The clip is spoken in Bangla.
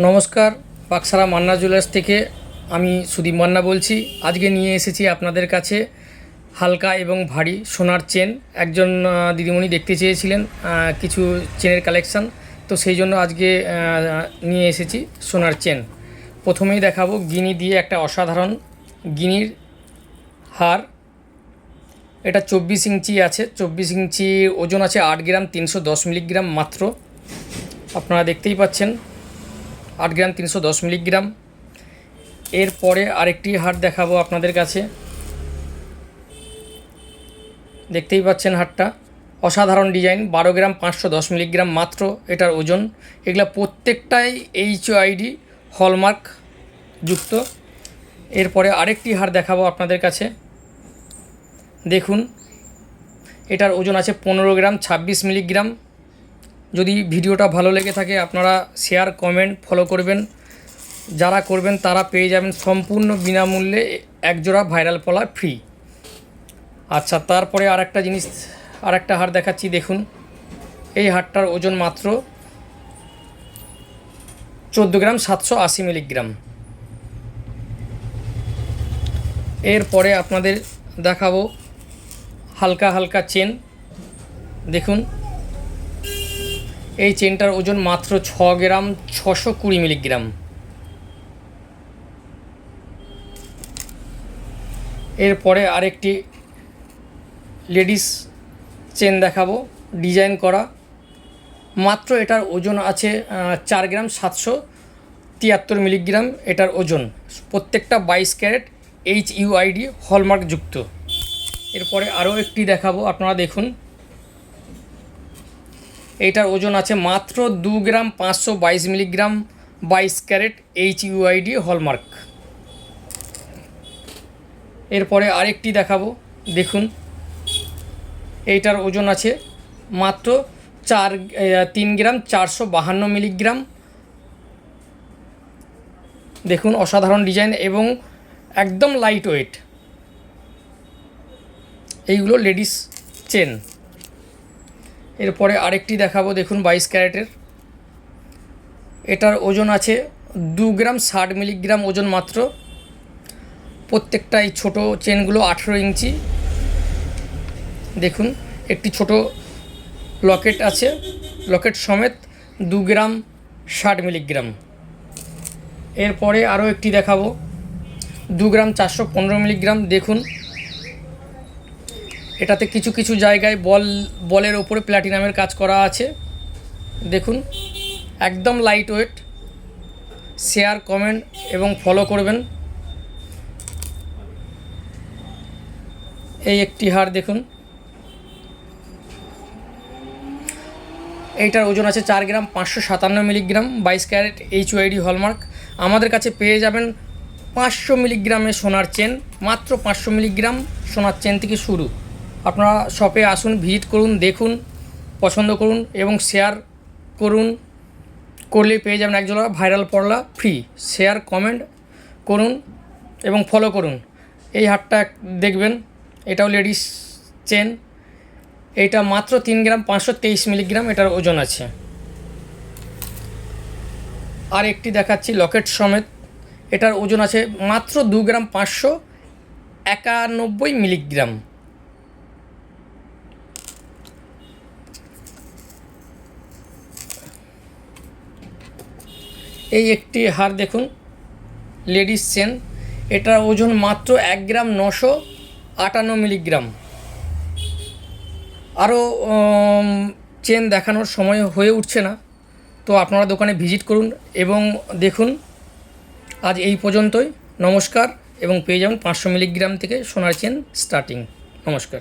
নমস্কার, বাক্সারা মান্না জুয়েলার্স থেকে আমি সুদীপ মান্না বলছি। আজকে নিয়ে এসেছি আপনাদের কাছে হালকা এবং ভারী সোনার চেন। একজন দিদিমণি দেখতে চেয়েছিলেন কিছু চেনের কালেকশান, তো সেই জন্য আজকে নিয়ে এসেছি সোনার চেন। প্রথমেই দেখাবো গিনি দিয়ে একটা অসাধারণ গিনির হার। এটা 24 ইঞ্চি আছে, 24 ইঞ্চি ওজন আছে 8 গ্রাম 310 মিলিগ্রাম মাত্র। আপনারা দেখতেই পাচ্ছেন 8 গ্রাম 310 মিলিগ্রাম। এরপরে আরেকটি হার দেখাবো আপনাদের কাছে। দেখতেই পাচ্ছেন হারটা অসাধারণ ডিজাইন, 12 গ্রাম 510 মিলিগ্রাম মাত্র এটার ওজন। এগুলা প্রত্যেকটাই HUID হলমার্ক যুক্ত। এরপরে আরেকটি হার দেখাবো আপনাদের কাছে। দেখুন এটার ওজন আছে 15 গ্রাম 26 মিলিগ্রাম। যদি ভিডিওটা ভালো লেগে থাকে আপনারা শেয়ার, কমেন্ট, ফলো করবেন। যারা করবেন তারা পেয়ে যাবেন সম্পূর্ণ বিনামূল্যে একজোড়া ভাইরাল পলা ফ্রি। আচ্ছা, তারপরে আরেকটা হার দেখাচ্ছি। দেখুন এই হারটার ওজন মাত্র 14 গ্রাম 780 মিলিগ্রাম। এরপরে আপনাদের দেখাবো হালকা হালকা চেন। দেখুন এই চেনটার ওজন মাত্র 6 গ্রাম 620 মিলিগ্রাম। এরপরে আরেকটি লেডিস চেন দেখাবো, ডিজাইন করা। মাত্র এটার ওজন আছে 4 গ্রাম 773 মিলিগ্রাম এটার ওজন। প্রত্যেকটা 22 ক্যারেট HUID হলমার্ক যুক্ত। এরপরে আরও একটি দেখাবো, আপনারা দেখুন এইটার ওজন আছে মাত্র 2 গ্রাম 522 মিলিগ্রাম, 22 ক্যারেট HUID হলমার্ক। এরপরে আরেকটি দেখাবো। দেখুন এইটার ওজন আছে মাত্র 3 গ্রাম 452 মিলিগ্রাম। দেখুন অসাধারণ ডিজাইন এবং একদম লাইট ওয়েট। এইগুলো লেডিস চেন। এরপরে আরেকটি দেখাবো। দেখুন 22 ক্যারেটের, এটার ওজন আছে 2 গ্রাম 60 মিলিগ্রাম ওজন মাত্র। প্রত্যেকটাই ছোট চেনগুলো 18 ইঞ্চি। দেখুন একটি ছোট লকেট আছে, লকেট সমেত 2 গ্রাম 60 মিলিগ্রাম। এরপরে আরও একটি দেখাবো 2 গ্রাম 415 মিলিগ্রাম। দেখুন এটাতে কিছু কিছু জায়গায় বলের ওপরে প্ল্যাটিনামের কাজ করা আছে। দেখুন একদম লাইট ওয়েট। শেয়ার, কমেন্ট এবং ফলো করবেন। এই একটি হার দেখুন, এইটার ওজন আছে 4 গ্রাম 557 মিলিগ্রাম, 22 ক্যারেট HUID হলমার্ক। আমাদের কাছে পেয়ে যাবেন 500 মিলিগ্রামের সোনার চেন। মাত্র 500 মিলিগ্রাম সোনার চেন থেকে শুরু। আপনারা শপে আসুন, ভিজিট করুন, দেখুন, পছন্দ করুন এবং শেয়ার করলেই পেয়ে যাবেন একজোড়া ভাইরাল পলা ফ্রি। শেয়ার, কমেন্ট করুন এবং ফলো করুন। এই হারটা দেখবেন, এটাও লেডিস চেন। এইটা মাত্র 3 গ্রাম 523 মিলিগ্রাম এটার ওজন আছে। আর একটি দেখাচ্ছি লকেট সমেত, এটার ওজন আছে মাত্র 2 গ্রাম 591 মিলিগ্রাম। এই একটি হার দেখুন লেডিস চেন, এটার ওজন মাত্র 1 গ্রাম 958 মিলিগ্রাম। আরও চেন দেখানোর সময় হয়ে উঠছে না, তো আপনারা দোকানে ভিজিট করুন এবং দেখুন। আজ এই পর্যন্তই। নমস্কার। এবং পেয়ে যাবেন 500 মিলিগ্রাম থেকে সোনার চেন স্টার্টিং। নমস্কার।